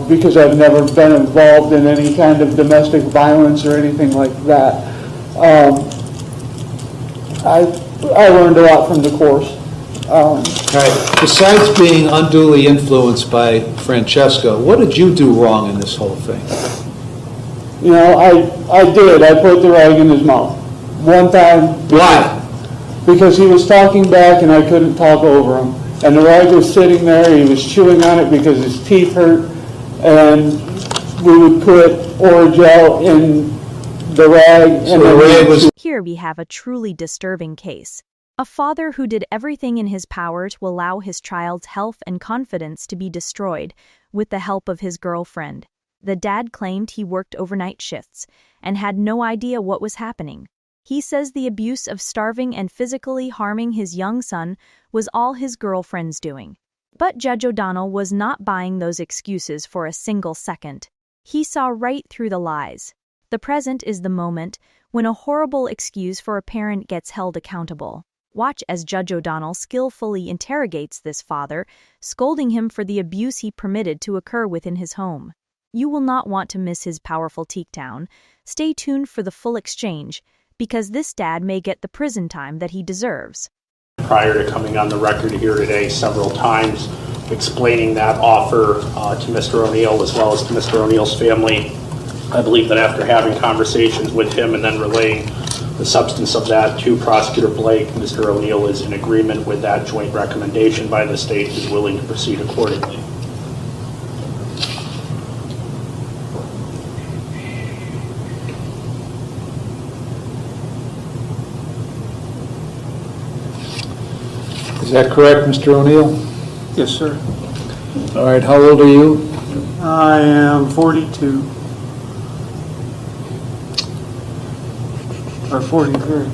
because I've never been involved in any kind of domestic violence or anything like that. I learned a lot from the course. All right. Besides being unduly influenced by Francesca, what did you do wrong in this whole thing? You know, I did. I put the rag in his mouth. One time. Why? Because he was talking back and I couldn't talk over him. And the rag was sitting there, he was chewing on it because his teeth hurt, and we would put Oragel in the rag. So the rag was... Here we have a truly disturbing case. A father who did everything in his power to allow his child's health and confidence to be destroyed with the help of his girlfriend. The dad claimed he worked overnight shifts and had no idea what was happening. He says the abuse of starving and physically harming his young son was all his girlfriend's doing. But Judge O'Donnell was not buying those excuses for a single second. He saw right through the lies. The present is the moment when a horrible excuse for a parent gets held accountable. Watch as Judge O'Donnell skillfully interrogates this father, scolding him for the abuse he permitted to occur within his home. You will not want to miss his powerful takedown. Stay tuned for the full exchange, because this dad may get the prison time that he deserves. Prior to coming on the record here today several times, explaining that offer to Mr. O'Neill as well as to Mr. O'Neill's family, I believe that after having conversations with him and then relaying the substance of that to Prosecutor Blake, Mr. O'Neill is in agreement with that joint recommendation by the state, is willing to proceed accordingly. Is that correct, Mr. O'Neill? Yes, sir. All right, how old are you? I am 42. Or 43.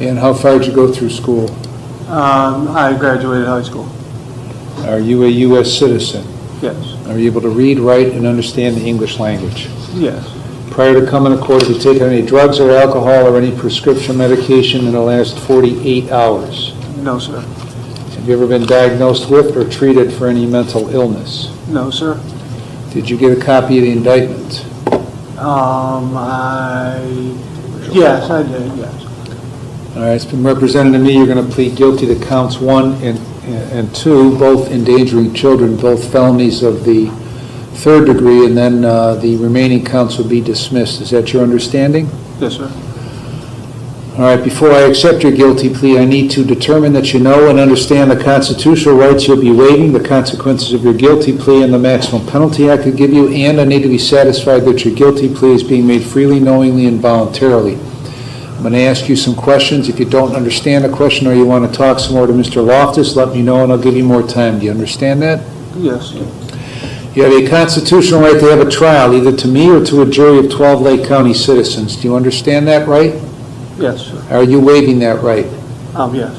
And how far did you go through school? I graduated high school. Are you a U.S. citizen? Yes. Are you able to read, write, and understand the English language? Yes. Prior to coming to court, have you taken any drugs or alcohol or any prescription medication in the last 48 hours? No, sir. Have you ever been diagnosed with or treated for any mental illness? No, sir. Did you get a copy of the indictment? Yes, I did, yes. All right, it's been represented to me you're going to plead guilty to counts 1 and 2, both endangering children, both felonies of the 3rd degree, and then the remaining counts will be dismissed. Is that your understanding? Yes, sir. All right, before I accept your guilty plea, I need to determine that you know and understand the constitutional rights you'll be waiving, the consequences of your guilty plea, and the maximum penalty I could give you, and I need to be satisfied that your guilty plea is being made freely, knowingly, and voluntarily. I'm going to ask you some questions. If you don't understand a question or you want to talk some more to Mr. Loftus, let me know and I'll give you more time. Do you understand that? Yes. You have a constitutional right to have a trial, either to me or to a jury of 12 Lake County citizens. Do you understand that right? Yes, sir. Are you waiving that right? Yes.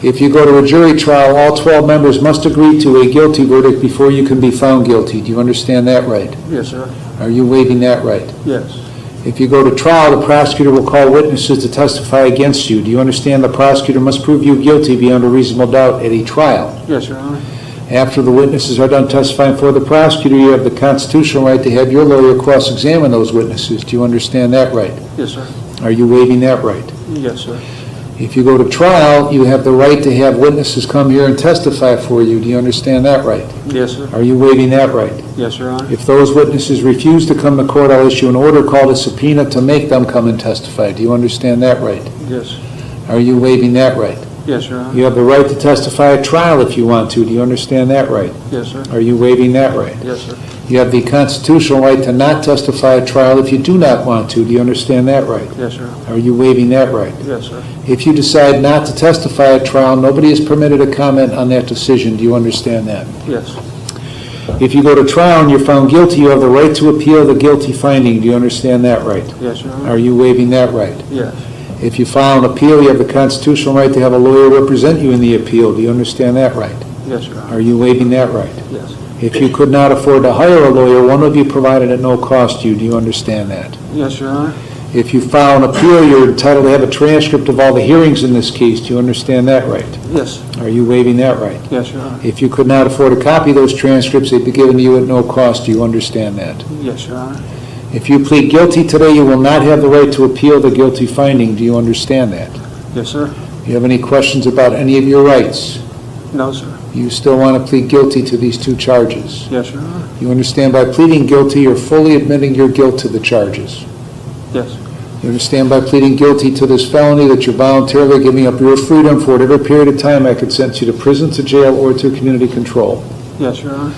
If you go to a jury trial, all 12 members must agree to a guilty verdict before you can be found guilty. Do you understand that right? Yes, sir. Are you waiving that right? Yes. If you go to trial, the prosecutor will call witnesses to testify against you. Do you understand the prosecutor must prove you guilty beyond a reasonable doubt at a trial? Yes, Your Honor. After the witnesses are done testifying for the prosecutor, you have the constitutional right to have your lawyer cross-examine those witnesses. Do you understand that right? Yes, sir. Are you waiving that right? Yes, sir. If you go to trial, you have the right to have witnesses come here and testify for you. Do you understand that right? Yes, sir. Are you waiving that right? Yes, Your Honor. If those witnesses refuse to come to court, I'll issue an order called a subpoena to make them come and testify. Do you understand that right? Yes. Are you waiving that right? Yes, Your Honor. You have the right to testify at trial if you want to. Do you understand that right? Yes, sir. Are you waiving that right? Yes, sir. You have the constitutional right to not testify at trial if you do not want to. Do you understand that right? Yes, sir. Are you waiving that right? Yes, sir. If you decide not to testify at trial, nobody is permitted to comment on that decision. Do you understand that? Yes. If you go to trial and you're found guilty, you have the right to appeal the guilty finding. Do you understand that right? Yes, Your Honor. Are you waiving that right? Yes. If you file an appeal, you have the constitutional right to have a lawyer represent you in the appeal. Do you understand that right? Yes, Your Honor. Are you waiving that right? Yes. If you could not afford to hire a lawyer, one of you provided at no cost to you. Do you understand that? Yes, Your Honor. If you file an appeal, you're entitled to have a transcript of all the hearings in this case. Do you understand that right? Yes, Are you waiving that right? yes, Your Honor. If you could not afford a copy of those transcripts, they'd be given to you at no cost. Do you understand that? Yes, Your Honor. If you plead guilty today, you will not have the right to appeal the guilty finding. Do you understand that? Yes, sir. Do you have any questions about any of your rights? No, sir. You still want to plead guilty to these two charges? Yes, Your Honor. You understand by pleading guilty, you're fully admitting your guilt to the charges. Yes. You understand by pleading guilty to this felony that you're voluntarily giving up your freedom for whatever period of time I could sentence you to prison, to jail, or to community control. Yes, Your Honor.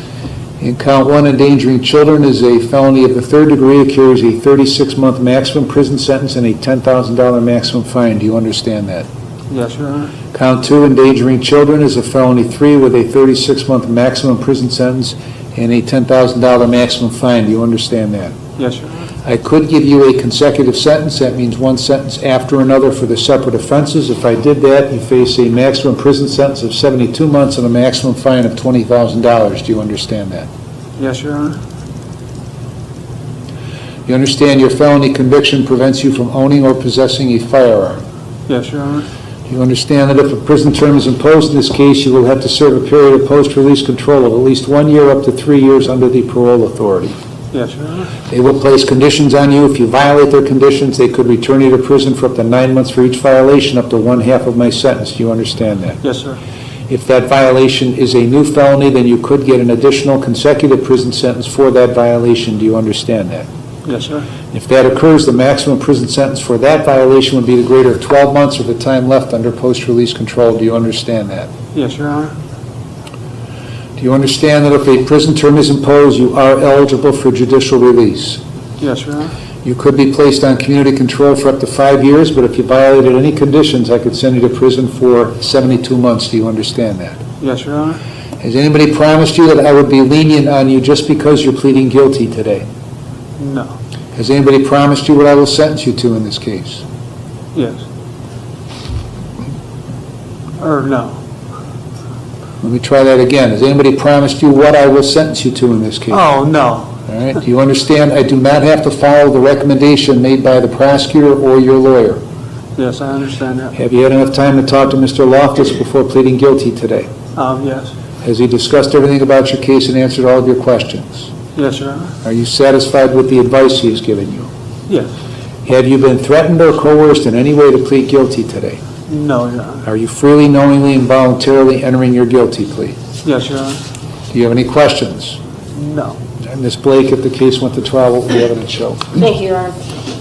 In count one, endangering children is a felony of the third degree. It carries a 36-month maximum prison sentence and a $10,000 maximum fine. Do you understand that? Yes, Your Honor. Count two, endangering children is a felony 3 with a 36-month maximum prison sentence and a $10,000 maximum fine. Do you understand that? Yes, Your Honor. I could give you a consecutive sentence. That means one sentence after another for the separate offenses. If I did that, you face a maximum prison sentence of 72 months and a maximum fine of $20,000. Do you understand that? Yes, Your Honor. You understand your felony conviction prevents you from owning or possessing a firearm. Yes, Your Honor. You understand that if a prison term is imposed in this case, you will have to serve a period of post-release control of at least 1 year up to 3 years under the parole authority. Yes, Your Honor. They will place conditions on you. If you violate their conditions, they could return you to prison for up to 9 months for each violation, up to 1/2 of my sentence. Do you understand that? Yes, sir. If that violation is a new felony, then you could get an additional consecutive prison sentence for that violation. Do you understand that? Yes, sir. If that occurs, the maximum prison sentence for that violation would be the greater of 12 months or the time left under post-release control. Do you understand that? Yes, Your Honor. Do you understand that if a prison term is imposed, you are eligible for judicial release? Yes, Your Honor. You could be placed on community control for up to 5 years, but if you violated any conditions, I could send you to prison for 72 months. Do you understand that? Yes, Your Honor. Has anybody promised you that I would be lenient on you just because you're pleading guilty today? No. Has anybody promised you what I will sentence you to in this case? Yes. Or no. Let me try that again. Has anybody promised you what I will sentence you to in this case? Oh, no. All right. Do you understand I do not have to follow the recommendation made by the prosecutor or your lawyer? Yes, I understand that. Have you had enough time to talk to Mr. Loftus before pleading guilty today? Yes. Has he discussed everything about your case and answered all of your questions? Yes, Your Honor. Are you satisfied with the advice he has given you? Yes. Have you been threatened or coerced in any way to plead guilty today? No, Your Honor. Are you freely, knowingly, and voluntarily entering your guilty plea? Yes, Your Honor. Do you have any questions? No. And Ms. Blake, if the case went to trial, what would the evidence show? Thank you, Your Honor.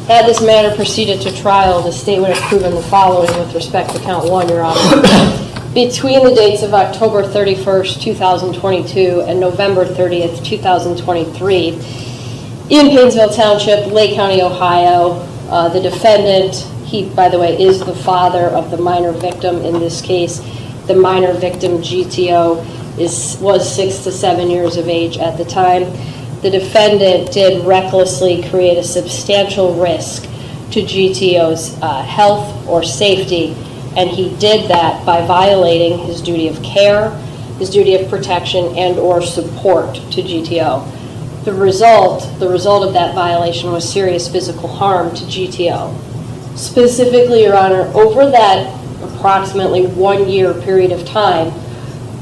Had this matter proceeded to trial, the state would have proven the following with respect to count one, Your Honor. Between the dates of October 31st, 2022 and November 30th, 2023, in Painesville Township, Lake County, Ohio, the defendant, he, by the way, is the father of the minor victim in this case. The minor victim, GTO, was 6 to 7 years of age at the time. The defendant did recklessly create a substantial risk to GTO's health or safety, and he did that by violating his duty of care, his duty of protection, and or support to GTO. The result of that violation was serious physical harm to GTO. Specifically, Your Honor, over that approximately 1 year period of time,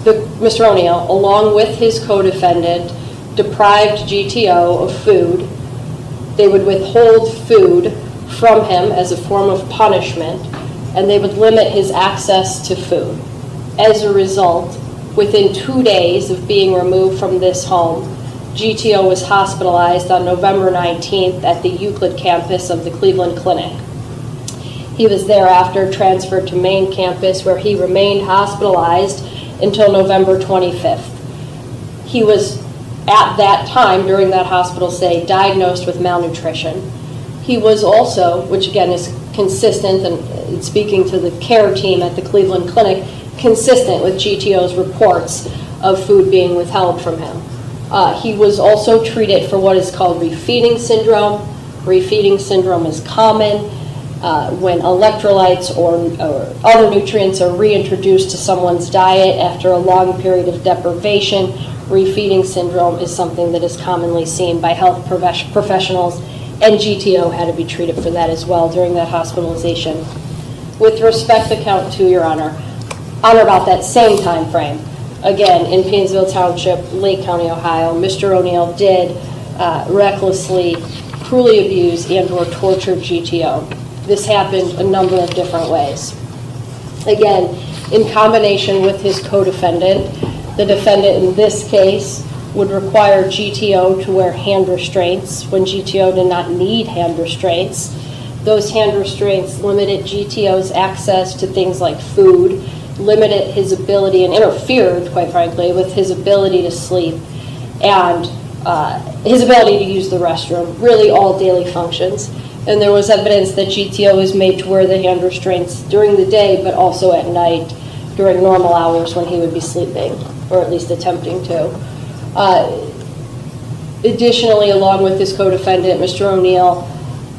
Mr. O'Neill, along with his co-defendant, deprived GTO of food. They would withhold food from him as a form of punishment, and they would limit his access to food. As a result, within 2 days of being removed from this home, GTO was hospitalized on November 19th at the Euclid campus of the Cleveland Clinic. He was thereafter transferred to main campus, where he remained hospitalized until November 25th. He was, at that time, during that hospital stay, diagnosed with malnutrition. He was also, which again is consistent, and speaking to the care team at the Cleveland Clinic, consistent with GTO's reports of food being withheld from him. He was also treated for what is called refeeding syndrome. Refeeding syndrome is common when electrolytes or other nutrients are reintroduced to someone's diet after a long period of deprivation. Refeeding syndrome is something that is commonly seen by health professionals And GTO had to be treated for that as well during that hospitalization. With respect to count 2, Your Honor, on about that same time frame, again, in Painesville Township, Lake County, Ohio, Mr. O'Neill did recklessly, cruelly abuse and or torture GTO. This happened a number of different ways. Again, in combination with his co-defendant, the defendant in this case would require GTO to wear hand restraints when GTO did not need hand restraints. Those hand restraints limited GTO's access to things like food, limited his ability and interfered, quite frankly, with his ability to sleep and his ability to use the restroom, really all daily functions. And there was evidence that GTO was made to wear the hand restraints during the day, but also at night during normal hours when he would be sleeping, or at least attempting to. Additionally, along with his co-defendant, Mr. O'Neill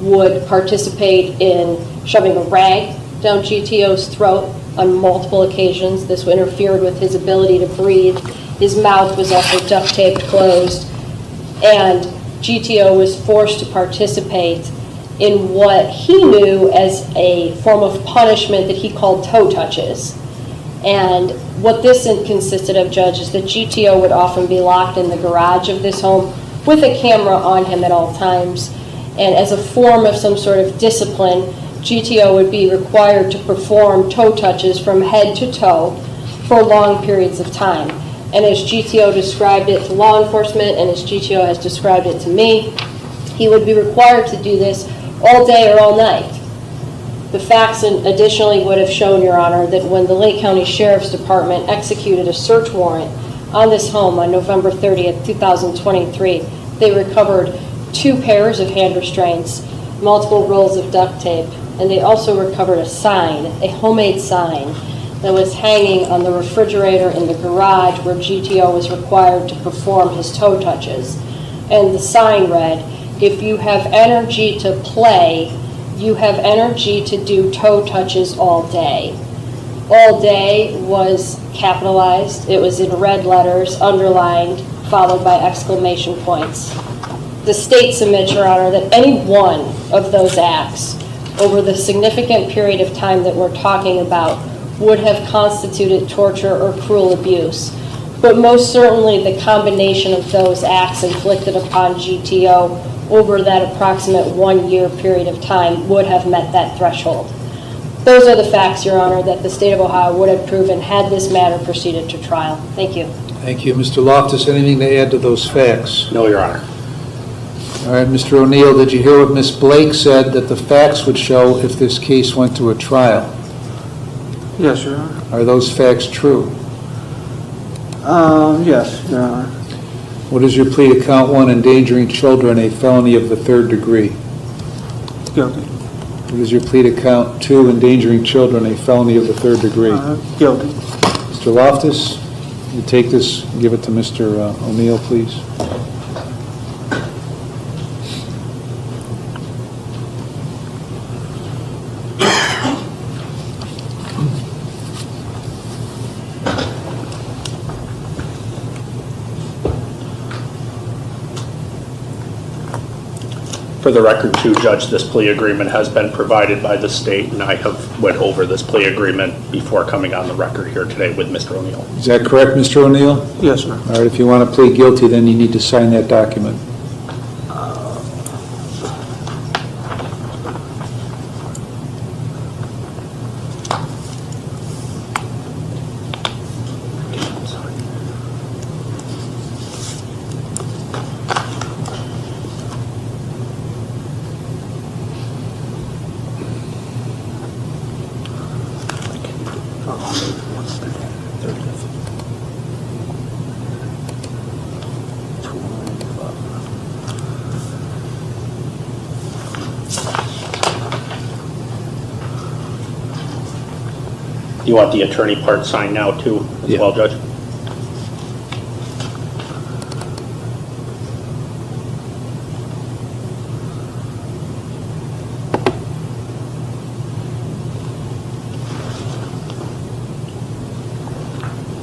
would participate in shoving a rag down GTO's throat on multiple occasions. This interfered with his ability to breathe. His mouth was also duct taped closed. And GTO was forced to participate in what he knew as a form of punishment that he called toe touches. And what this consisted of, Judge, is that GTO would often be locked in the garage of this home with a camera on him at all times. And as a form of some sort of discipline, GTO would be required to perform toe touches from head to toe for long periods of time. And as GTO described it to law enforcement, and as GTO has described it to me, he would be required to do this all day or all night. The facts additionally would have shown, Your Honor, that when the Lake County Sheriff's Department executed a search warrant on this home on November 30th, 2023, they recovered 2 pairs of hand restraints, multiple rolls of duct tape, and they also recovered a sign, a homemade sign, that was hanging on the refrigerator in the garage where GTO was required to perform his toe touches. And the sign read, "If you have energy to play, you have energy to do toe touches all day." All day was capitalized. It was in red letters, underlined, followed by exclamation points. The state submits, Your Honor, that any one of those acts over the significant period of time that we're talking about would have constituted torture or cruel abuse. But most certainly the combination of those acts inflicted upon GTO over that approximate 1-year period of time would have met that threshold. Those are the facts, Your Honor, that the state of Ohio would have proven had this matter proceeded to trial. Thank you. Thank you. Mr. Loftus, anything to add to those facts? No, Your Honor. All right, Mr. O'Neill, did you hear what Ms. Blake said, that the facts would show if this case went to a trial? Yes, Your Honor. Are those facts true? Yes, Your Honor. What is your plea to count 1, endangering children, a felony of the 3rd degree? Guilty. What is your plea to count 2, endangering children, a felony of the 3rd degree? Guilty. Mr. Loftus, you take this, give it to Mr. O'Neill, please. For the record, too, Judge, this plea agreement has been provided by the state, and I have went over this plea agreement before coming on the record here today with Mr. O'Neill. Is that correct, Mr. O'Neill? Yes, sir. All right, if you want to plead guilty, then you need to sign that document. You want the attorney part signed now, too, as Yeah. well, Judge?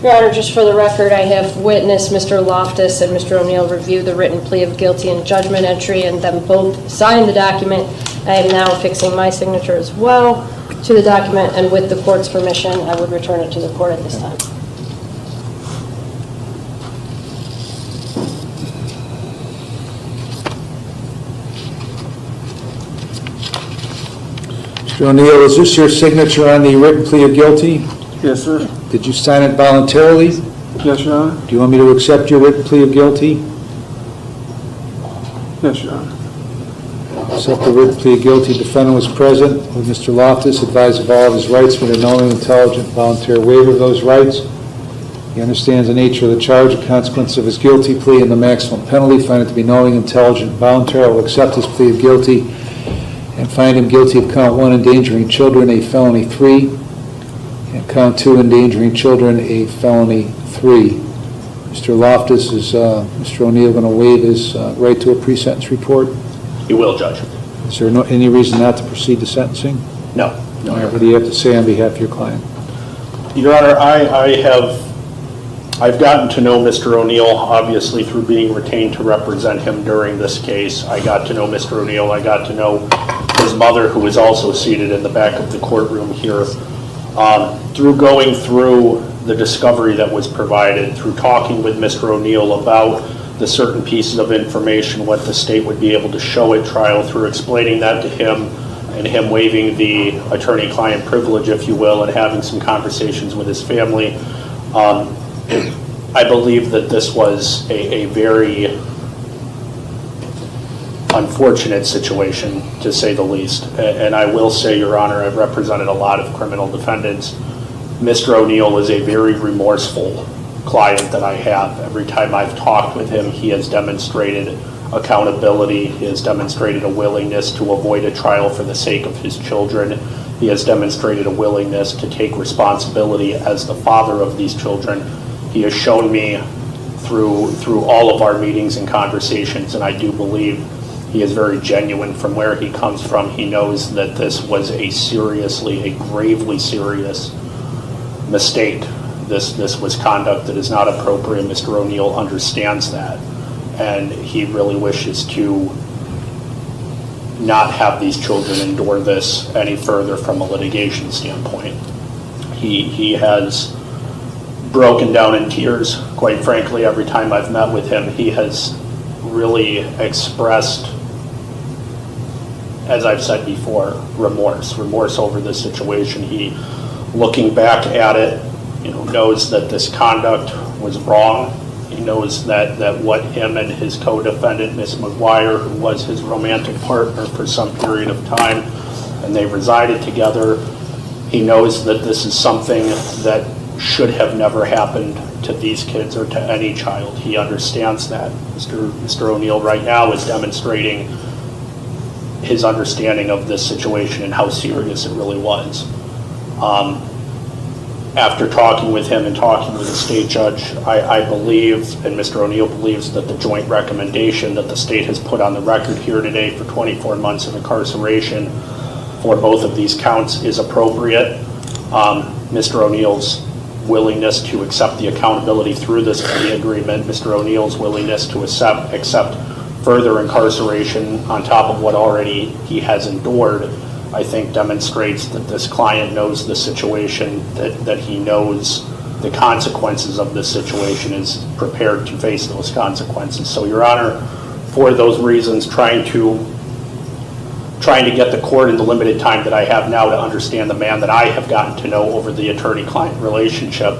Your Honor, just for the record, I have witnessed Mr. Loftus and Mr. O'Neill review the written plea of guilty and judgment entry, and them both signed the document. I am now affixing my signature as well to the document, and with the court's permission, I would return it to the court at this time. Mr. O'Neill, is this your signature on the written plea of guilty? Yes, sir. Did you sign it voluntarily? Yes, Your Honor. Do you want me to accept your written plea of guilty? Yes, Your Honor. Accept the written plea of guilty. Defendant was present with Mr. Loftus, advised of all of his rights, made a knowing, intelligent, voluntary waiver of those rights. He understands the nature of the charge, the consequence of his guilty plea, and the maximum penalty. Find it to be knowing, intelligent, voluntary. I will accept his plea of guilty and find him guilty of count 1, endangering children, a felony 3, and count 2, endangering children, a felony 3. Mr. Loftus, is Mr. O'Neill going to waive his right to a pre-sentence report? You will, Judge. Is there any reason not to proceed to sentencing? No. All right, what do you have to say on behalf of your client? Your Honor, I've gotten to know Mr. O'Neill, obviously, through being retained to represent him during this case. I got to know Mr. O'Neill. I got to know his mother, who is also seated in the back of the courtroom here. Through going through the discovery that was provided, through talking with Mr. O'Neill about the certain pieces of information, what the state would be able to show at trial, through explaining that to him and him waiving the attorney-client privilege, if you will, and having some conversations with his family, I believe that this was a very unfortunate situation, to say the least. And I will say, Your Honor, I've represented a lot of criminal defendants. Mr. O'Neill is a very remorseful client that I have. Every time I've talked with him, he has demonstrated accountability. He has demonstrated a willingness to avoid a trial for the sake of his children. He has demonstrated a willingness to take responsibility as the father of these children. He has shown me through all of our meetings and conversations, and I do believe he is very genuine from where he comes from. He knows that this was a gravely serious mistake. This was conduct that is not appropriate. Mr. O'Neill understands that, and he really wishes to not have these children endure this any further from a litigation standpoint. He has broken down in tears, quite frankly, every time I've met with him. He has really expressed, as I've said before, remorse over this situation. He, looking back at it, knows that this conduct was wrong. He knows that what him and his co-defendant, Ms. McGuire, who was his romantic partner for some period of time, and they resided together, he knows that this is something that should have never happened to these kids or to any child. He understands that. Mr. O'Neill right now is demonstrating his understanding of this situation and how serious it really was. After talking with him and talking with the state judge, I believe, and Mr. O'Neill believes, that the joint recommendation that the state has put on the record here today for 24 months of incarceration for both of these counts is appropriate. Mr. O'Neill's willingness to accept the accountability through this plea agreement, Mr. O'Neill's willingness to accept further incarceration on top of what already he has endured, I think demonstrates that this client knows the situation, that he knows the consequences of this situation, is prepared to face those consequences. So, Your Honor, for those reasons, trying to get the court in the limited time that I have now to understand the man that I have gotten to know over the attorney-client relationship,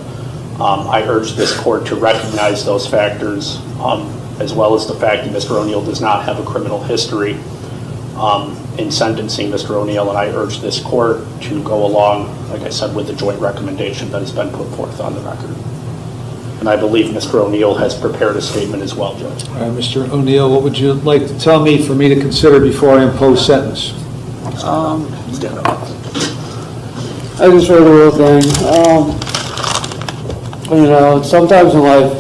I urge this court to recognize those factors, as well as the fact that Mr. O'Neill does not have a criminal history in sentencing Mr. O'Neill, and I urge this court to go along, like I said, with the joint recommendation that has been put forth on the record. And I believe Mr. O'Neill has prepared a statement as well, Judge. All right, Mr. O'Neill, what would you like to tell me for me to consider before I impose sentence? Stand up. I just heard a real thing. Sometimes in life,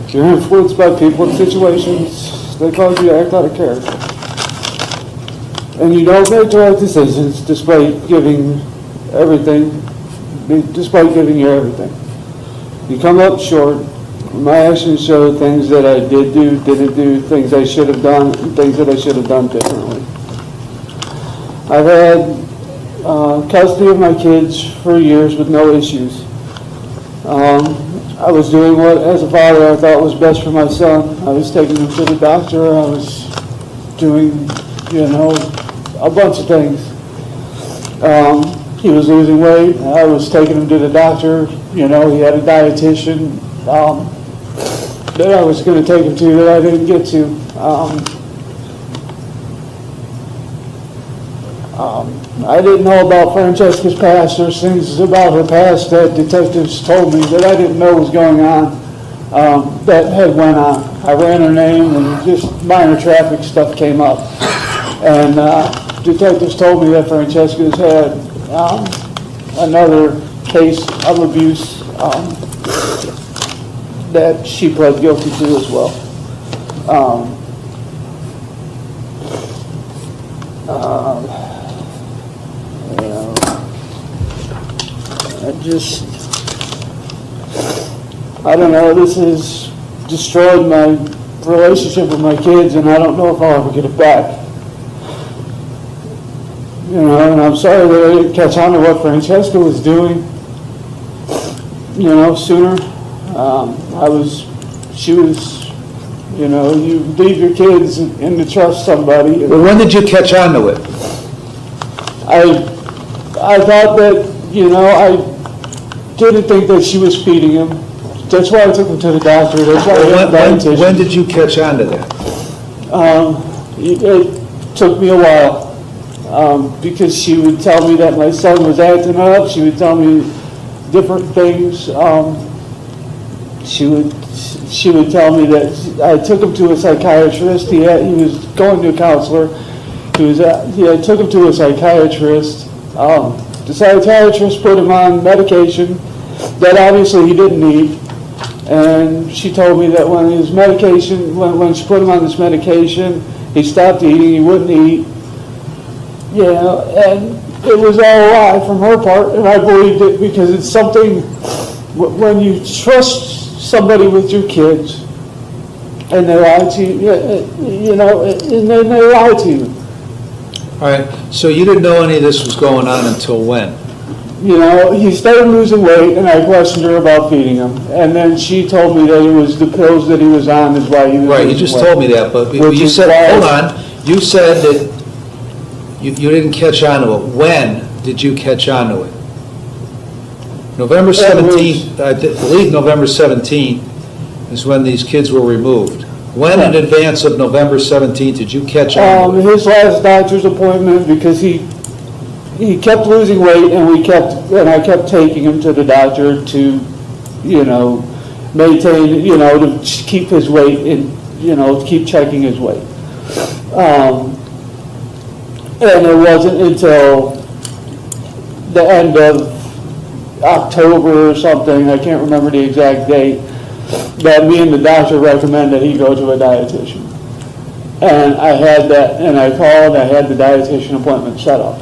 if you're influenced by people and situations, they cause you to act out of character. And you don't make the right decisions despite giving you everything. You come up short. My actions show things that I did do, didn't do, things I should have done, and things that I should have done differently. I've had custody of my kids for years with no issues. I was doing what, as a father, I thought was best for my son. I was taking him to the doctor. I was doing, a bunch of things. He was losing weight. I was taking him to the doctor. He had a dietitian that I was going to take him to that I didn't get to. I didn't know about Francesca's past. There's things about her past that detectives told me that I didn't know was going on, that had went on. I ran her name and just minor traffic stuff came up. And detectives told me that Francesca's had another case of abuse that she pled guilty to as well. I don't know, this has destroyed my relationship with my kids, and I don't know if I'll ever get it back. And I'm sorry that I didn't catch on to what Francesca was doing, sooner. You leave your kids and to trust somebody. Well, when did you catch on to it? I thought that, I didn't think that she was feeding him. That's why I took him to the doctor. That's why I got dietitian. When did you catch on to that? It took me a while. Because she would tell me that my son was acting up. She would tell me different things. She would tell me that I took him to a psychiatrist. He was going to a counselor. I took him to a psychiatrist. The psychiatrist put him on medication that obviously he didn't need. And she told me that when she put him on this medication, he stopped eating, he wouldn't eat. And it was all a lie from her part, and I believed it because it's something, when you trust somebody with your kids, and they lie to you, and then they lie to you. All right, so you didn't know any of this was going on until when? He started losing weight, and I questioned her about feeding him, and then she told me that it was the pills that he was on is why he was Right, you just told me that, but you said, hold on, you said that you didn't catch on to it. When did you catch on to it? November 17th, I believe November 17th is when these kids were removed. When in advance of November 17th did you catch on to it? His last doctor's appointment, because he kept losing weight, and I kept taking him to the doctor to, maintain, to keep his weight and, keep checking his weight. And it wasn't until the end of October or something, I can't remember the exact date, that me and the doctor recommended he go to a dietitian. And I had that, and I called, I had the dietitian appointment set up.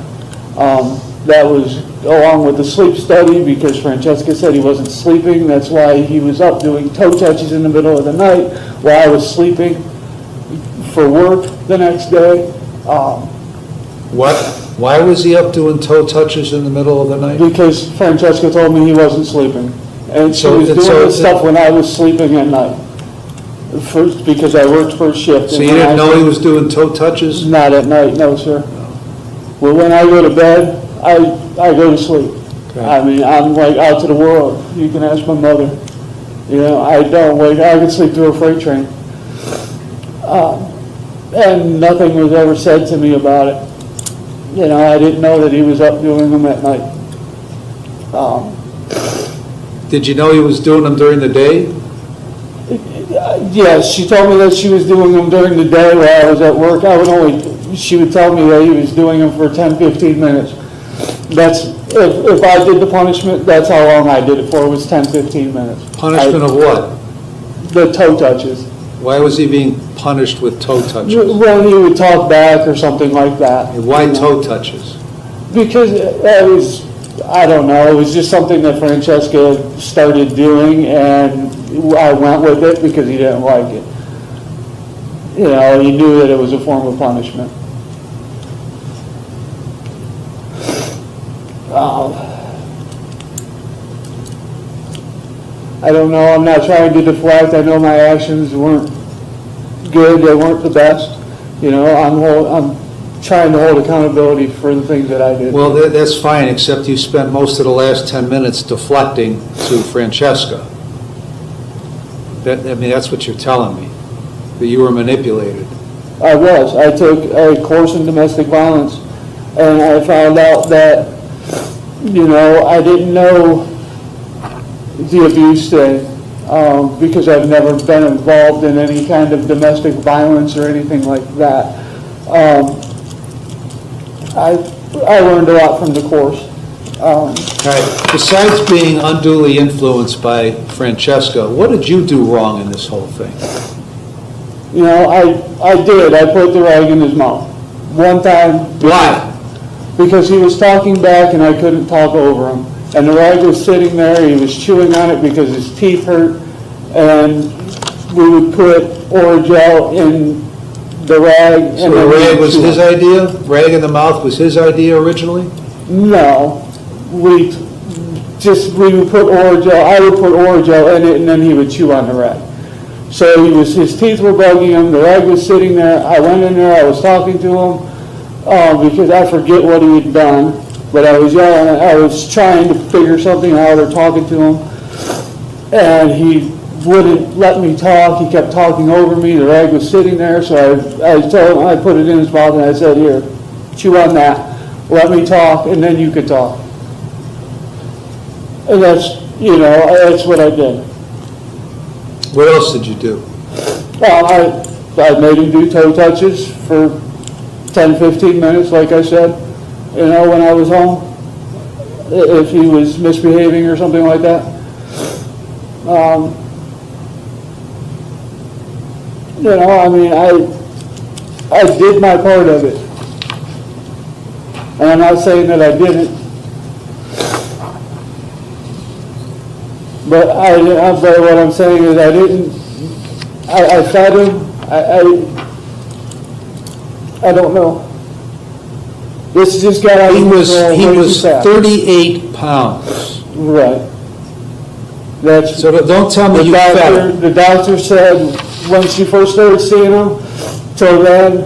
That was along with the sleep study, because Francesca said he wasn't sleeping. That's why he was up doing toe touches in the middle of the night while I was sleeping for work the next day. Why was he up doing toe touches in the middle of the night? Because Francesca told me he wasn't sleeping. And she was doing this stuff when I was sleeping at night. First, because I worked first shift. So you didn't know he was doing toe touches? Not at night, no, sir. Well, when I go to bed, I go to sleep. Okay. I mean, I'm like out to the world. You can ask my mother. I don't wake. I can sleep through a freight train. And nothing was ever said to me about it. I didn't know that he was up doing them at night. Did you know he was doing them during the day? Yes, she told me that she was doing them during the day while I was at work. She would tell me that he was doing them for 10, 15 minutes. That's, if I did the punishment, that's how long I did it for. It was 10, 15 minutes. Punishment of what? The toe touches. Why was he being punished with toe touches? When he would talk back or something like that. Why toe touches? Because I don't know, it was just something that Francesca started doing, and I went with it because he didn't like it. You know, he knew that it was a form of punishment. I don't know, I'm not trying to deflect, I know my actions weren't good, they weren't the best. You know, I'm trying to hold accountability for the things that I did. Well, that's fine, except you spent most of the last 10 minutes deflecting to Francesca. I mean, that's what you're telling me, that you were manipulated. I was. I took a course in domestic violence, and I found out that, you know, I didn't know the abuse thing, because I've never been involved in any kind of domestic violence or anything like that. I learned a lot from the course. All right. Besides being unduly influenced by Francesca, what did you do wrong in this whole thing? You know, I did. I put the rag in his mouth. One time. Why? Because he was talking back and I couldn't talk over him. And the rag was sitting there, he was chewing on it because his teeth hurt. And we would put Orajel in the rag. So the rag was his idea? Rag in the mouth was his idea originally? No. We would put Orajel, I would put Orajel in it, and then he would chew on the rag. So his teeth were bugging him, the rag was sitting there, I went in there, I was talking to him, because I forget what he had done, but I was yelling, I was trying to figure something out or talking to him, and he wouldn't let me talk, he kept talking over me, the rag was sitting there, so I told him, I put it in his mouth and I said, here, chew on that, let me talk, and then you could talk. And that's, you know, that's what I did. What else did you do? Well, I made him do toe touches for 10, 15 minutes, like I said, you know, when I was home, if he was misbehaving or something like that. You know, I mean, I did my part of it. And I'm not saying that I didn't. But what I'm saying is I didn't, I fed him, I don't know. This just got out of control. He was 38 pounds. Right. That's. So don't tell me you fed him. The doctor said, when she first started seeing him, till then,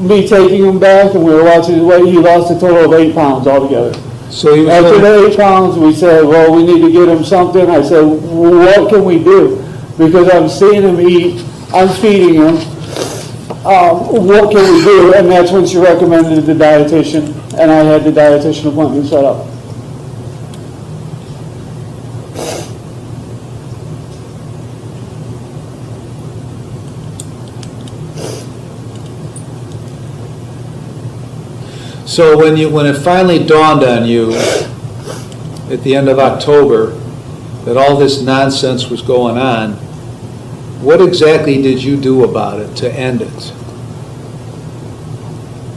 me taking him back and we were watching his weight, he lost a total of 8 pounds altogether. So he was after the 8 pounds, we said, well, we need to get him something. I said, well, what can we do? Because I'm seeing him eat, I'm feeding him. What can we do? And that's when she recommended the dietitian, and I had the dietitian appointment set up. So when it finally dawned on you at the end of October that all this nonsense was going on, what exactly did you do about it to end it?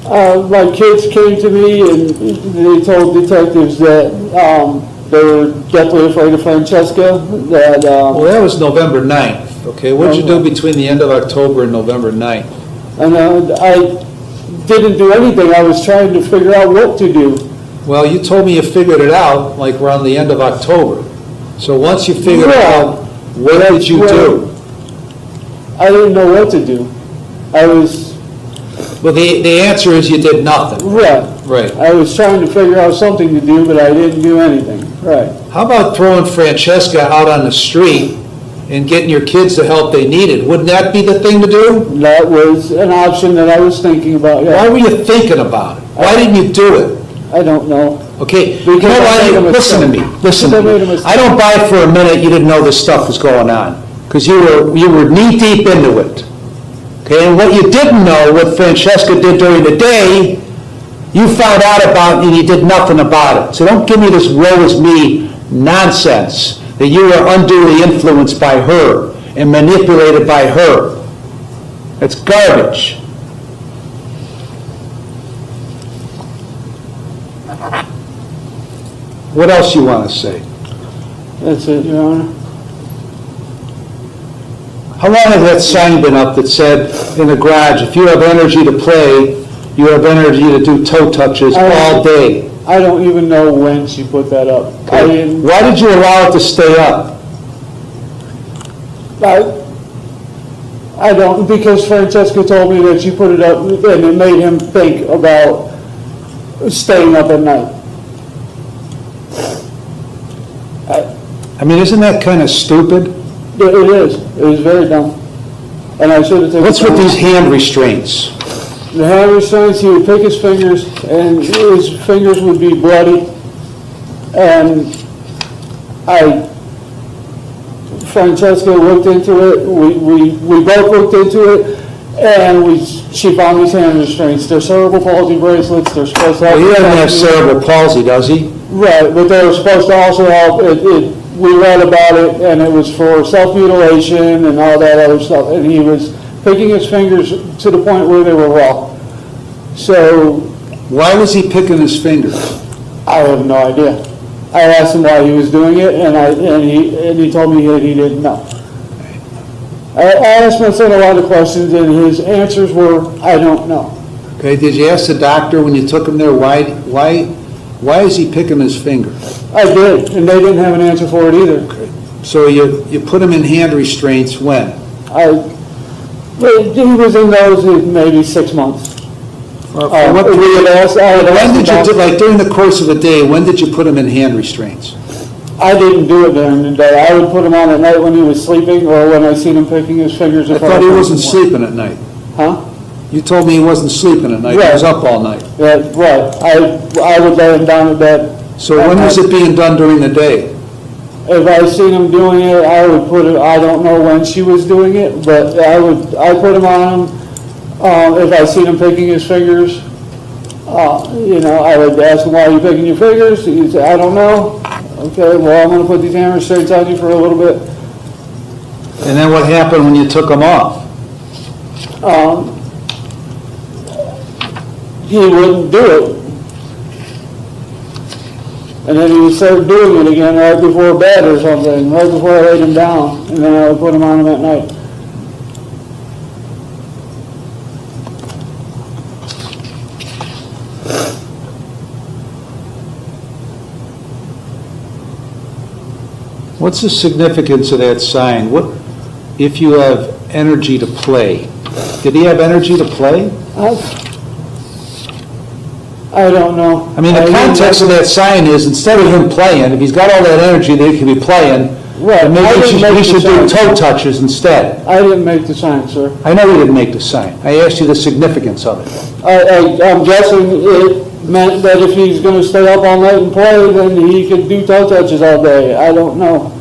My kids came to me and they told detectives that they were deathly afraid of Francesca. Well, that was November 9th, okay? What did you do between the end of October and November 9th? And I didn't do anything. I was trying to figure out what to do. Well, you told me you figured it out like around the end of October. So once you figured it out, what did you do? I didn't know what to do. I was... Well, the answer is you did nothing. Right. Right. I was trying to figure out something to do, but I didn't do anything. Right. How about throwing Francesca out on the street and getting your kids the help they needed? Wouldn't that be the thing to do? That was an option that I was thinking about, yeah. Why were you thinking about it? Why didn't you do it? I don't know. Okay, Because I made a listen to me. mistake. Listen to I made a me. mistake. I don't buy for a minute you didn't know this stuff was going on, because you were knee deep into it. Okay, and what you didn't know, what Francesca did during the day, you found out about and you did nothing about it. So don't give me this woe is me nonsense that you were unduly influenced by her and manipulated by her. That's garbage. What else you want to say? That's it, Your Honor. How long has that sign been up that said in the garage, if you have energy to play, you have energy to do toe touches all day? I don't even know when she put that up. Why did you allow it to stay up? I don't, because Francesca told me that she put it up and it made him think about staying up at night. I mean, isn't that kind of stupid? It is. It is very dumb. And I should have taken. What's with these hand restraints? The hand restraints, he would pick his fingers and his fingers would be bloody. And Francesca looked into it, we both looked into it, and she found these hand restraints. They're cerebral palsy bracelets, they're supposed to help. Well, he doesn't have cerebral palsy, does he? Right, but they were supposed to also help, we read about it, and it was for self-mutilation and all that other stuff, and he was picking his fingers to the point where they were raw. So, Why was he picking his fingers? I have no idea. I asked him why he was doing it, and he told me that he didn't know. I asked my son a lot of questions, and his answers were, I don't know. Okay, did you ask the doctor when you took him there, why is he picking his finger? I did, and they didn't have an answer for it either. So you put him in hand restraints when? He was in those in maybe 6 months. When did you, like during the course of a day, when did you put him in hand restraints? I didn't do it during the day. I would put him on at night when he was sleeping or when I seen him picking his fingers I apart. thought he wasn't sleeping at night. Huh? You told me he wasn't sleeping at night, he was up all night. Yeah, right. I would lay him down in bed. So when was it being done during the day? If I seen him doing it, I would put it, I don't know when she was doing it, but I put him on him. If I seen him picking his fingers, I would ask him, why are you picking your fingers? He'd say, I don't know. Okay, well, I'm going to put these hand restraints on you for a little bit. And then what happened when you took him off? He wouldn't do it. And then he would start doing it again right before bed or something, right before I laid him down, and then I would put him on him at night. What's the significance of that sign? What, if you have energy to play? Did he have energy to play? I don't know. I mean, the context of that sign is, instead of him playing, if he's got all that energy that he could be playing, Right. then maybe he should do sign. toe touches instead. I didn't make the sign, sir. I know he didn't make the sign. I asked you the significance of it. I'm guessing it meant that if he's going to stay up all night and play, then he could do toe touches all day. I don't know.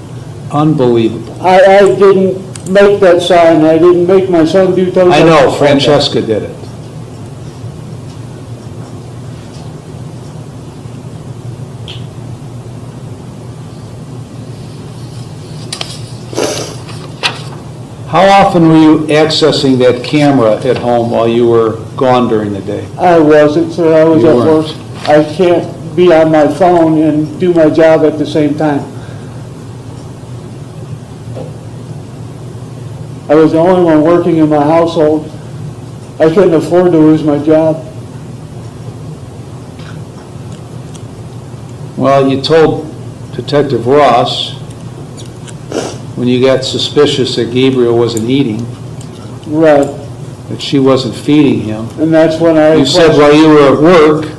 Unbelievable. I didn't make that sign. I didn't make my son do toe touches. I know, Francesca did it. How often were you accessing that camera at home while you were gone during the day? I wasn't, sir. I was You at weren't. work. I can't be on my phone and do my job at the same time. I was the only one working in my household. I couldn't afford to lose my job. Well, you told Detective Ross when you got suspicious that Gabriel wasn't eating, Right. that she wasn't feeding him. And that's when I... You said while you were at work,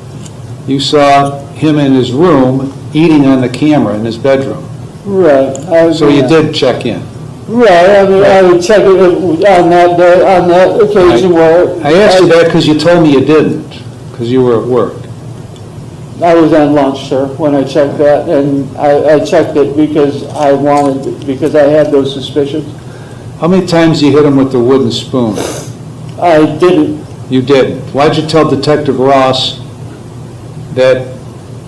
you saw him in his room eating on the camera in his bedroom. Right. So you did check in. Right. I mean, I would check it on that day, on that occasion where... I asked you that because you told me you didn't, because you were at work. I was on lunch, sir, when I checked that, and I checked it because I wanted, because I had those suspicions. How many times you hit him with the wooden spoon? I didn't. You didn't. Why'd you tell Detective Ross that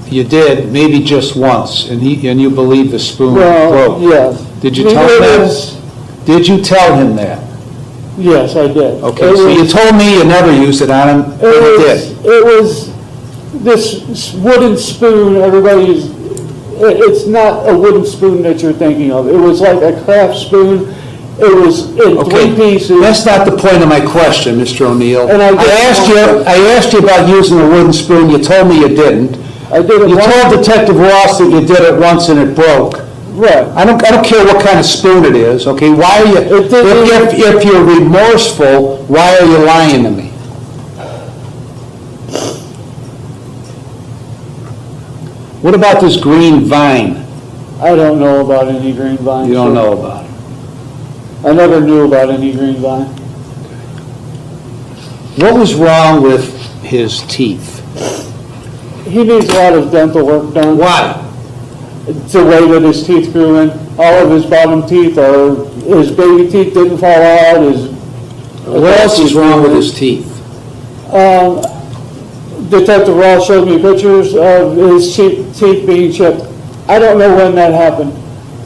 you did, maybe just once, and you believe the spoon broke? Well, yes. Did you tell him that? Did you tell him that? Yes, I did. Okay, so you told me you never used it on him, and you did. It was this wooden spoon, everybody's it's not a wooden spoon that you're thinking of. It was like a craft spoon. It was in Okay, 3 pieces. that's not the point of my question, Mr. O'Neill. And I asked you about using a wooden spoon, you told me you didn't. I did it You once. told Detective Ross that you did it once and it broke. Right. I don't care what kind of spoon it is, okay? Why are you, It didn't- if you're remorseful, why are you lying to me? What about this green vine? I don't know about any green vine. You don't sir. know about it. I never knew about any green vine. What was wrong with his teeth? He needs a lot of dental work done. Why? The way that his teeth grew in. All of his bottom teeth are, his baby teeth didn't fall out, What else is wrong with his teeth? Detective Ross showed me pictures of his teeth being chipped. I don't know when that happened.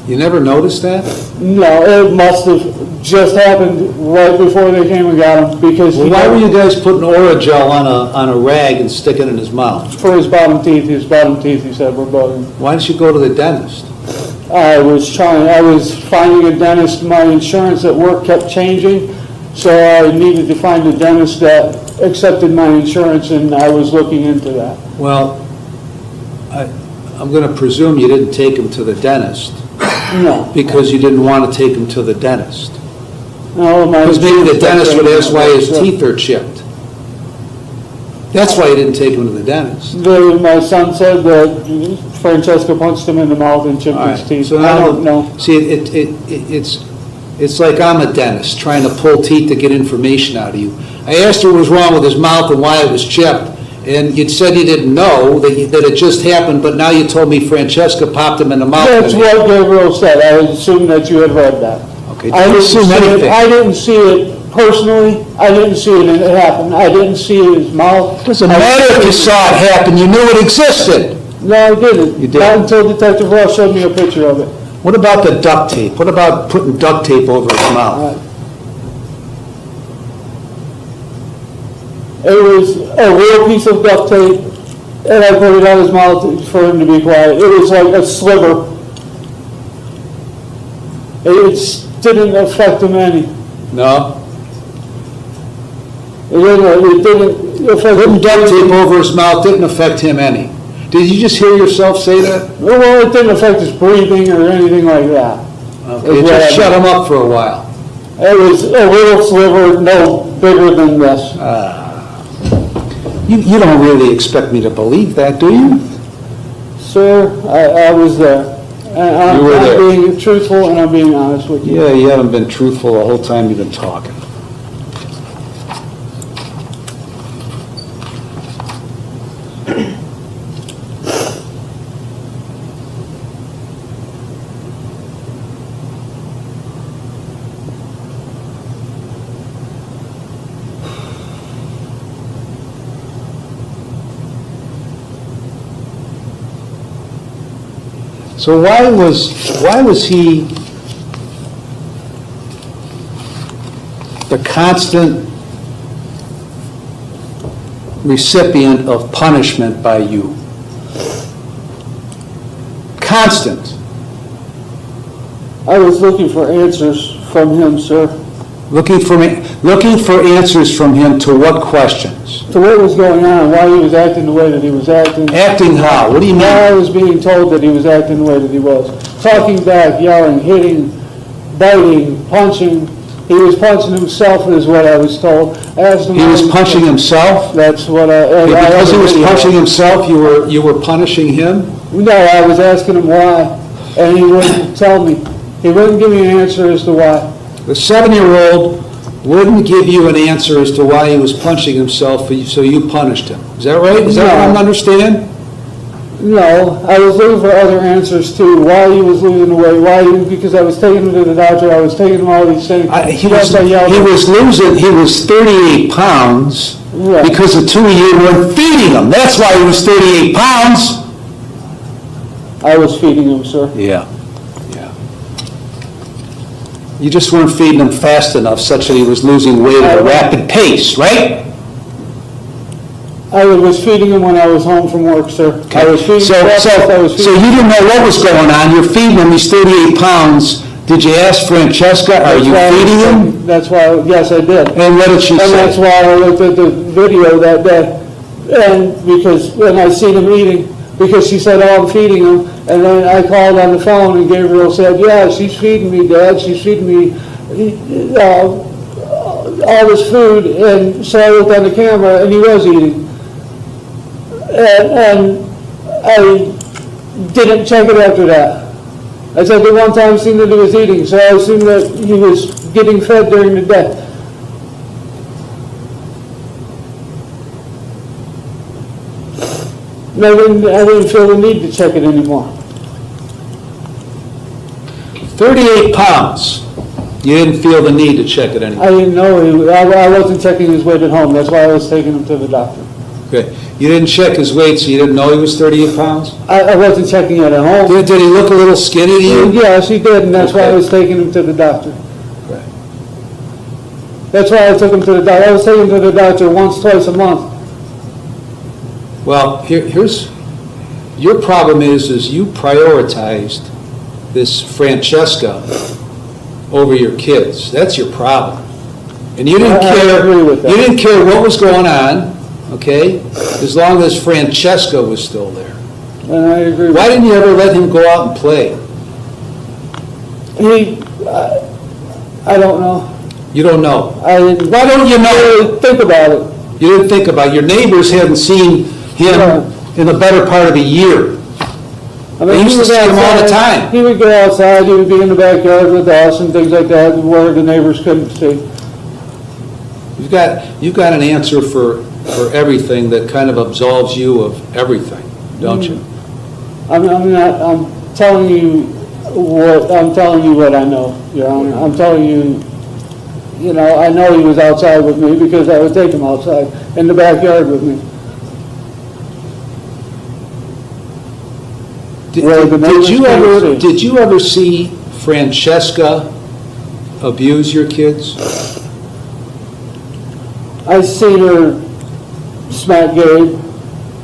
You never noticed that? No, it must have just happened right before they came and got him, because Well, why were you guys putting Orajel on a rag and sticking it in his mouth? for his bottom teeth, he said were bugging. Why didn't you go to the dentist? I was finding a dentist, my insurance at work kept changing, so I needed to find a dentist that accepted my insurance, and I was looking into that. Well, I'm going to presume you didn't take him to the dentist No. because you didn't want to take him to the dentist. No, my Because maybe the insurance dentist would kept ask why his changing. teeth are chipped. That's why you didn't take him to the dentist. My son said that Francesca punched him in the mouth and chipped All his right, teeth. so I now, don't know. see, it's like I'm a dentist trying to pull teeth to get information out of you. I asked you what was wrong with his mouth and why it was chipped, and you said you didn't know that it just happened, but now you told me Francesca popped him in the mouth. That's what Gabriel said. I assumed that you had read that. Okay, I don't didn't assume see it. anything. I didn't see it personally. I didn't see it happen. I didn't see his mouth. Doesn't matter if you saw it happen, you knew it existed. No, I didn't. You didn't. Not until Detective Ross showed me a picture of it. What about the duct tape? What about putting duct tape over his mouth? It was a real piece of duct tape, and I put it on his mouth for him to be quiet. It was like a sliver. It didn't affect him any. No? It didn't affect Putting duct tape him. over his mouth didn't affect him any. Did you just hear yourself say that? Well, it didn't affect his breathing or anything like that. Okay, it just shut him up for a while. It was a little sliver, no bigger than this. You don't really expect me to believe that, do you? Sir, I was there. And You were there. I'm being truthful and I'm being honest with you. Yeah, you haven't been truthful the whole time you've been talking. So why was he the constant recipient of punishment by you? Constant. I was looking for answers from him, sir, Looking for answers from him to what questions? to what was going on, why he was acting the way that he was acting. Acting how? What do you mean? Why I was being told that he was acting the way that he was. Talking back, yelling, hitting, biting, punching. He was punching himself is what I was told. I asked him He was why punching himself? That's what I... Because he was I- punching himself, you were punishing him? No, I was asking him why, and he wouldn't tell me. He wouldn't give me an answer as to why. The 7-year-old wouldn't give you an answer as to why he was punching himself, so you punished him. Is that right? Is that what I'm No. understanding? No, I was looking for other answers too. Why he was losing the weight? Because I was taking him to the doctor. I was taking him all these things. He Yes, I yelled at him. was 38 pounds Right. because the two of you weren't feeding him. That's why he was 38 pounds. I was feeding him, sir. Yeah. You just weren't feeding him fast enough such that he was losing weight at a rapid pace, right? I was feeding him when I was home from work, sir. I was feeding So you didn't know what was going on, you're feeding him, he's 38 pounds. Did you ask Francesca, are you feeding him? That's why, yes, I did. And what did she And that's say? why I looked at the video that day. And because when I seen him eating, because she said, oh, I'm feeding him. And then I called on the phone and Gabriel said, yeah, she's feeding me, Dad. She's feeding me all this food. And so I looked on the camera and he was eating. And I didn't check it after that. I said the one time I seen that he was eating, so I assumed that he was getting fed during the day. And I didn't feel the need to check it anymore. 38 pounds. You didn't feel the need to check it anymore. I didn't know, I wasn't checking his weight at home, that's why I was taking him to the doctor. Okay. You didn't check his weight, so you didn't know he was 38 pounds? I wasn't checking it at home. Did he look a little skinny to you? Yes, he did, and that's why I Okay. was taking him to the doctor. Right. That's why I took him to the doctor. I was taking him to the doctor once, twice a month. Well, here's, your problem is you prioritized this Francesca over your kids. That's your problem. And you didn't I care, agree with that. you didn't care what was going on, okay? As long as Francesca was still there. And I agree with Why didn't you ever let him go out and play? I don't know. You don't know. I didn't. Why don't you know? really think about it. You didn't think about it. Your neighbors hadn't seen him in the better part of a year. I They used he to was see him all the outside. time. He would go outside, he would be in the backyard with us and things like that, where the neighbors couldn't see. You've got an answer for everything that kind of absolves you of everything, don't you? I'm telling you what I know, Your Honor. I'm telling you, I know he was outside with me because I would take him outside in the backyard with me. Did you ever see Francesca abuse your kids? I seen her smack Gabe,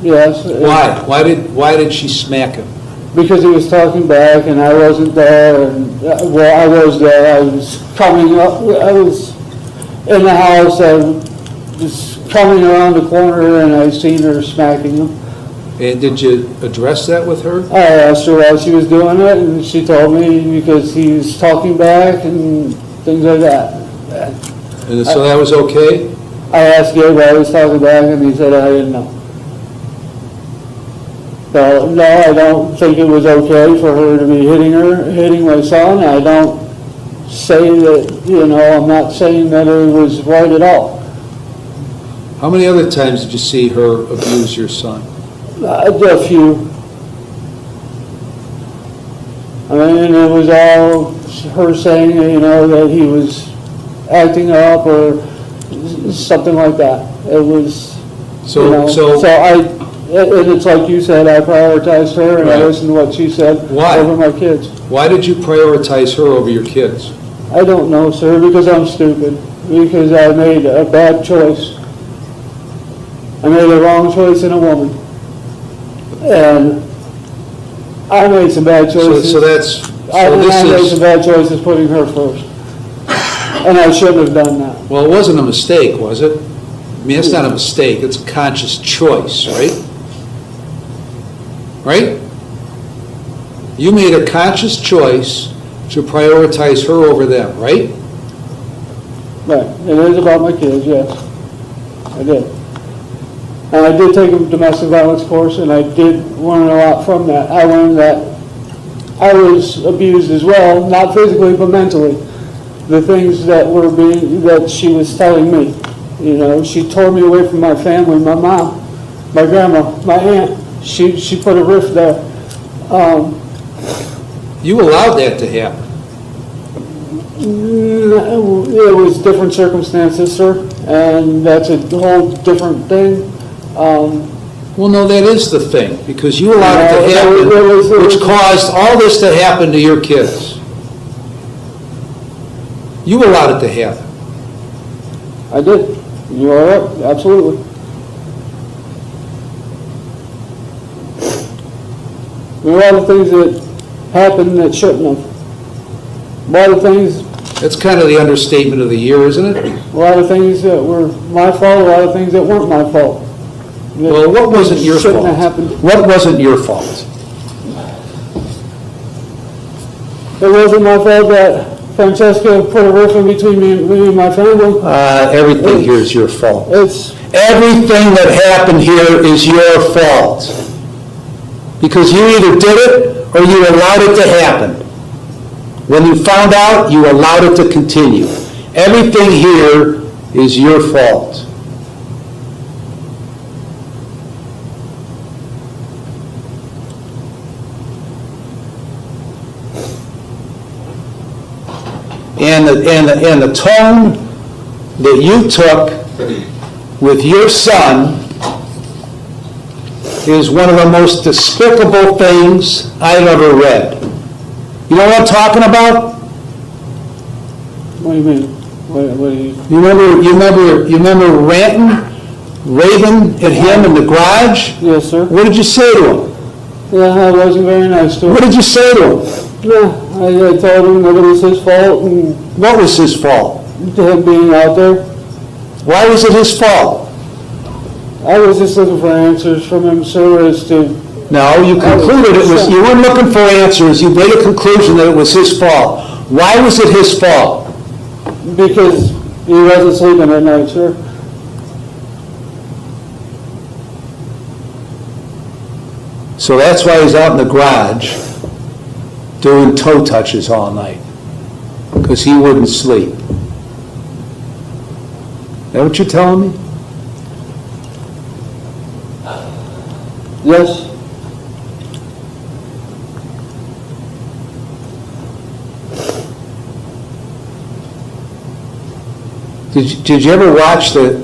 yes. Why? Why did she smack him? Because he was talking back and I wasn't there, and, well, I was there, I was coming up, I was in the house, I was coming around the corner and I seen her smacking him. And did you address that with her? I asked her why she was doing it, and she told me because he was talking back and things like that. And so that was okay? I asked Gabe why he was talking back, and he said I didn't know. So, no, I don't think it was okay for her to be hitting my son. I don't say that, I'm not saying that it was right at all. How many other times did you see her abuse your son? A few. I mean, it was all her saying, that he was acting up or something like that. It was, and it's like you said, I prioritized her and I listened to what she said over my kids. Why did you prioritize her over your kids? I don't know, sir, because I'm stupid. Because I made a bad choice. I made a wrong choice in a woman. And I made some bad choices. I made some bad choices putting her first. And I shouldn't have done that. Well, it wasn't a mistake, was it? I mean, it's not a mistake, it's a conscious choice, right? Right? You made a conscious choice to prioritize her over them, right? Right. It is about my kids, yes. I did. And I did take a domestic violence course, and I did learn a lot from that. I learned that I was abused as well, not physically, but mentally. The things that she was telling me. She tore me away from my family, my mom, my grandma, my aunt. She put a rift there. You allowed that to happen. It was different circumstances, sir, and that's a whole different thing. Well, no, that is the thing, because you allowed it to happen, which caused all this to happen to your kids. You allowed it to happen. I did. You are right, absolutely. There were a lot of things that happened that shouldn't have. A lot of things, That's kind of the understatement of the year, isn't it? a lot of things that were my fault, a lot of things that weren't my fault. That Well, what wasn't your shouldn't fault? have happened. What wasn't your fault? It wasn't my fault that Francesca put a roof in between me and my family. Everything here is your fault. It's, Everything that happened here is your fault. Because you either did it or you allowed it to happen. When you found out, you allowed it to continue. Everything here is your fault. And the tone that you took with your son is one of the most despicable things I've ever read. You know what I'm talking about? what do you mean? What do you? You remember ranting, raving at him in the garage? Yes, sir. What did you say to him? Yeah, I wasn't very nice to him. What did you say to him? Yeah, I told him that it was his fault and What was his fault? him being out there. Why was it his fault? I was just looking for answers from him, sir, as to, No, you concluded it was, you weren't looking for answers, you made a conclusion that it was his fault. Why was it his fault? because he wasn't sleeping at night, sir. So that's why he's out in the garage doing toe touches all night, because he wouldn't sleep. Is that what you're telling me? Yes, Did you ever watch the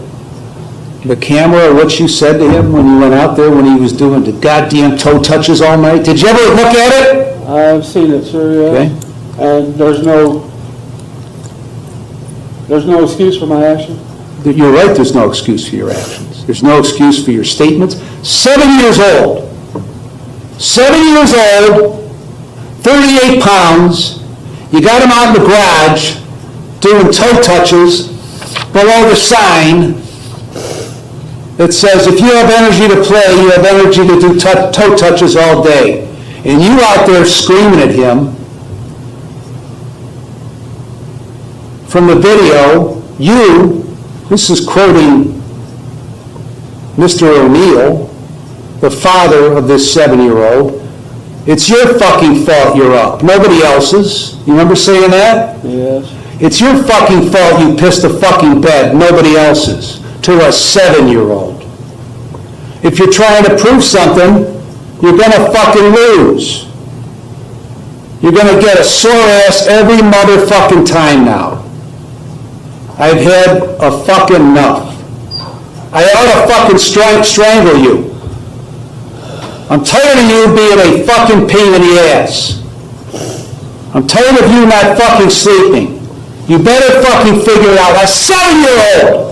camera or what you said to him when you went out there when he was doing the goddamn toe touches all night? Did you ever look at it? I've seen it, sir, yeah. Okay. And there's no excuse for my action. You're right, there's no excuse for your actions. There's no excuse for your statements. 7 years old. 7 years old, 38 pounds. You got him out in the garage doing toe touches below the sign that says, if you have energy to play, you have energy to do toe touches all day. And you out there screaming at him. From the video, this is quoting Mr. O'Neill, the father of this 7-year-old, it's your fucking fault you're up, nobody else's. You remember saying that? Yes. It's your fucking fault you pissed the fucking bed, nobody else's, to a 7-year-old. If you're trying to prove something, you're gonna fucking lose. You're gonna get a sore ass every motherfucking time now. I've had a fucking enough. I ought to fucking strangle you. I'm tired of you being a fucking pain in the ass. I'm tired of you not fucking sleeping. You better fucking figure it out. A 7-year-old!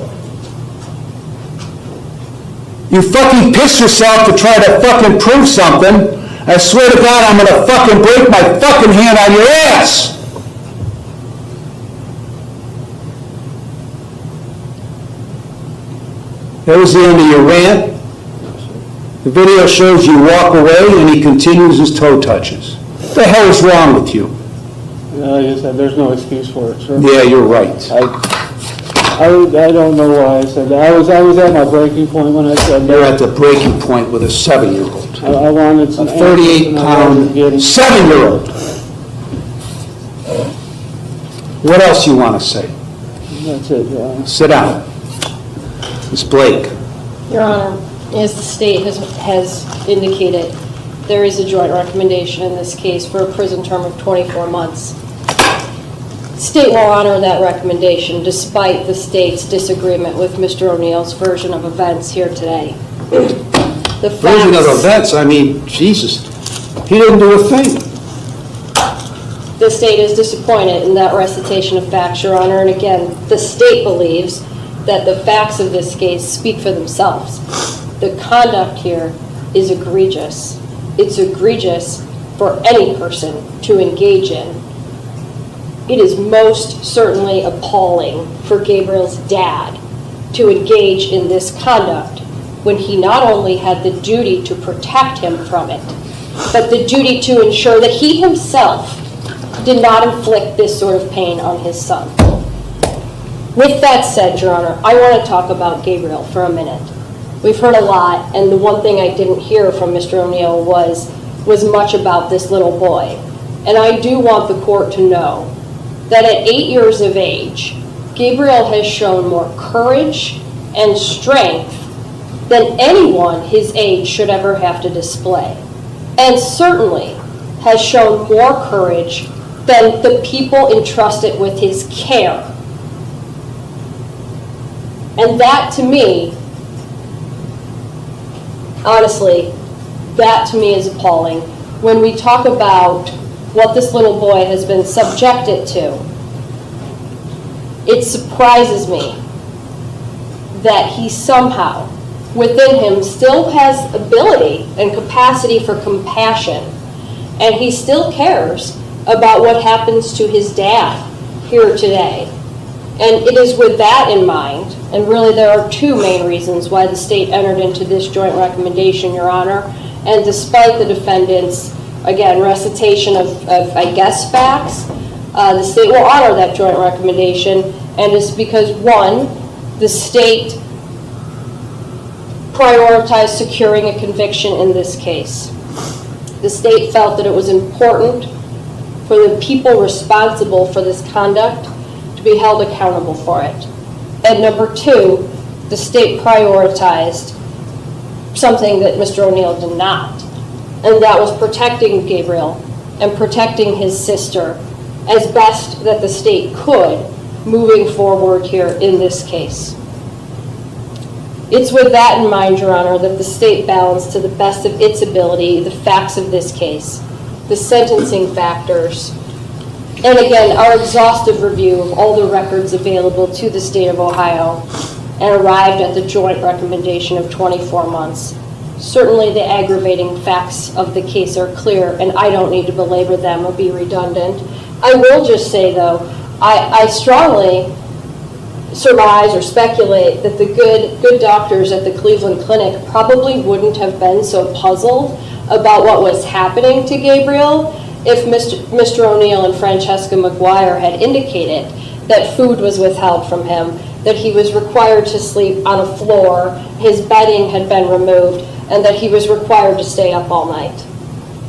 You fucking piss yourself to try to fucking prove something. I swear to God, I'm gonna fucking break my fucking hand on your ass! That was the end of your rant. The video shows you walk away and he continues his toe touches. What the hell is wrong with you? Like I said, there's no excuse for it, sir. Yeah, you're right. I don't know why I said that. I was at my breaking point when I said You're that. at the breaking point with a 7-year-old. I wanted A some answers and I 38-pound wasn't getting. 7-year-old. What else you want to say? That's it, Your Honor. Sit down. Ms. Blake. Your Honor, as the state has indicated, there is a joint recommendation in this case for a prison term of 24 months. State will honor that recommendation despite the state's disagreement with Mr. O'Neill's version of events here today. The Version of facts- events, I mean, Jesus, he didn't do a thing. The state is disappointed in that recitation of facts, Your Honor, and again, the state believes that the facts of this case speak for themselves. The conduct here is egregious. it's egregious for any person to engage in, it is most certainly appalling for Gabriel's dad to engage in this conduct when he not only had the duty to protect him from it, but the duty to ensure that he himself did not inflict this sort of pain on his son. With that said, Your Honor, I want to talk about Gabriel for a minute. We've heard a lot, and the one thing I didn't hear from Mr. O'Neill was much about this little boy. And I do want the court to know that at 8 years of age, Gabriel has shown more courage and strength than anyone his age should ever have to display. And certainly has shown more courage than the people entrusted with his care. And that to me, honestly, that to me is appalling. When we talk about what this little boy has been subjected to, it surprises me that he somehow, within him, still has ability and capacity for compassion, and he still cares about what happens to his dad here today. And it is with that in mind, and really there are two main reasons why the state entered into this joint recommendation, Your Honor, and despite the defendant's, again, recitation of I guess, facts, the state will honor that joint recommendation, and it's because, one, the state prioritized securing a conviction in this case. The state felt that it was important for the people responsible for this conduct to be held accountable for it. And number two, the state prioritized something that Mr. O'Neill did not, and that was protecting Gabriel and protecting his sister as best that the state could moving forward here in this case. It's with that in mind, Your Honor, that the state balanced to the best of its ability the facts of this case, the sentencing factors, and again, our exhaustive review of all the records available to the state of Ohio, and arrived at the joint recommendation of 24 months. Certainly the aggravating facts of the case are clear, and I don't need to belabor them or be redundant. I will just say, though, I strongly surmise or speculate that the good doctors at the Cleveland Clinic probably wouldn't have been so puzzled about what was happening to Gabriel if Mr. O'Neill and Francesca McGuire had indicated that food was withheld from him, that he was required to sleep on a floor, his bedding had been removed, and that he was required to stay up all night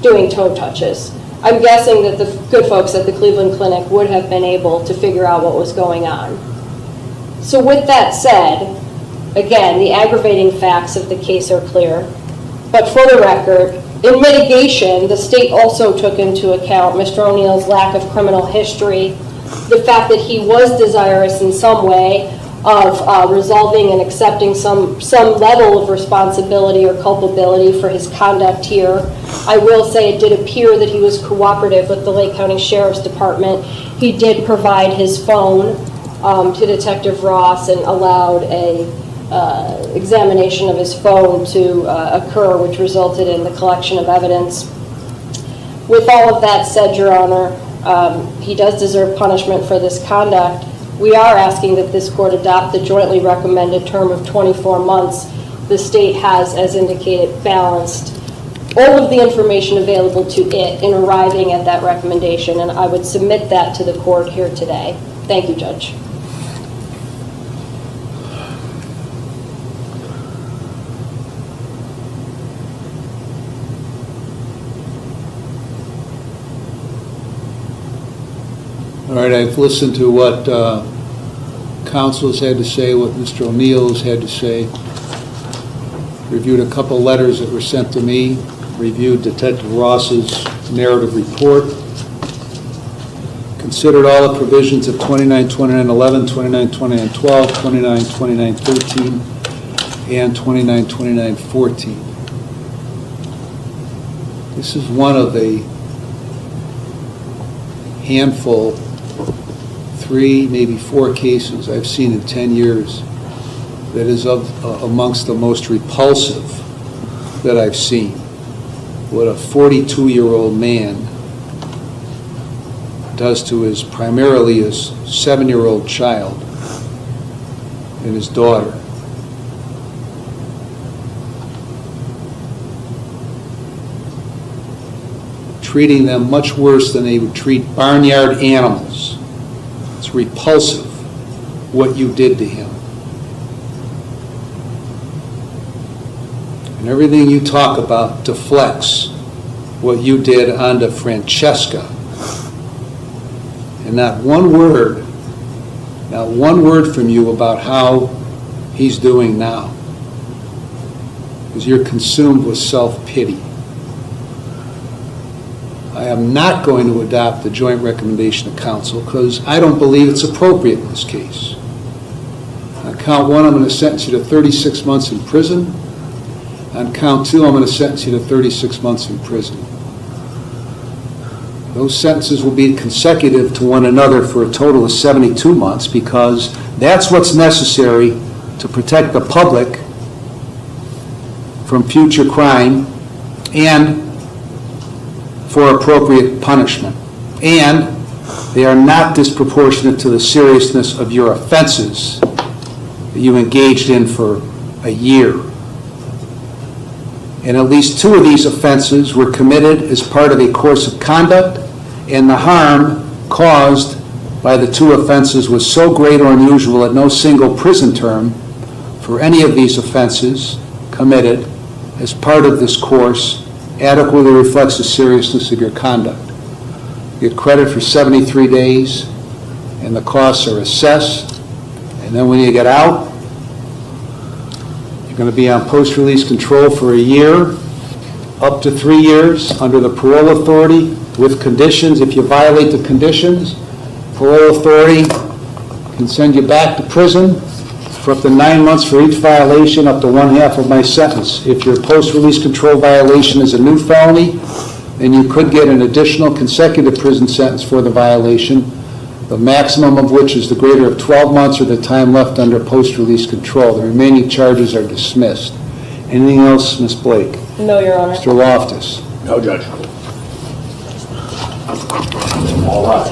doing toe touches. I'm guessing that the good folks at the Cleveland Clinic would have been able to figure out what was going on. So with that said, again, the aggravating facts of the case are clear, but for the record, in mitigation, the state also took into account Mr. O'Neill's lack of criminal history, the fact that he was desirous in some way of resolving and accepting some level of responsibility or culpability for his conduct here. I will say it did appear that he was cooperative with the Lake County Sheriff's Department. He did provide his phone to Detective Ross and allowed a examination of his phone to occur, which resulted in the collection of evidence. With all of that said, Your Honor, he does deserve punishment for this conduct. We are asking that this court adopt the jointly recommended term of 24 months. The state has, as indicated, balanced all of the information available to it in arriving at that recommendation, and I would submit that to the court here today. Thank you, Judge. All right, I've listened to what counsel has had to say, what Mr. O'Neill has had to say, reviewed a couple letters that were sent to me, reviewed Detective Ross's narrative report, considered all the provisions of 292911, 292912, 292913, and 292914. This is one of a handful, 3, maybe 4 cases I've seen in 10 years that is amongst the most repulsive that I've seen. what a 42-year-old man does to his, primarily his 7-year-old child and his daughter. Treating them much worse than they would treat barnyard animals. It's repulsive what you did to him. And everything you talk about deflects what you did onto Francesca. And not one word from you about how he's doing now. Because you're consumed with self-pity. I am not going to adopt the joint recommendation of counsel because I don't believe it's appropriate in this case. On count one, I'm going to sentence you to 36 months in prison. On count two, I'm going to sentence you to 36 months in prison. Those sentences will be consecutive to one another for a total of 72 months because that's what's necessary to protect the public from future crime and for appropriate punishment. And they are not disproportionate to the seriousness of your offenses that you engaged in for a year. And at least two of these offenses were committed as part of a course of conduct, and the harm caused by the two offenses was so great or unusual that no single prison term for any of these offenses committed as part of this course adequately reflects the seriousness of your conduct. You get credit for 73 days, and the costs are assessed, and then when you get out, you're going to be on post-release control for a year, up to 3 years, under the parole authority, with conditions. If you violate the conditions, parole authority can send you back to prison for up to 9 months for each violation, up to 1/2 of my sentence. If your post-release control violation is a new felony, then you could get an additional consecutive prison sentence for the violation, the maximum of which is the greater of 12 months or the time left under post-release control. The remaining charges are dismissed. Anything else, Ms. Blake? No, Your Honor. Mr. Loftus? No, Judge. All right.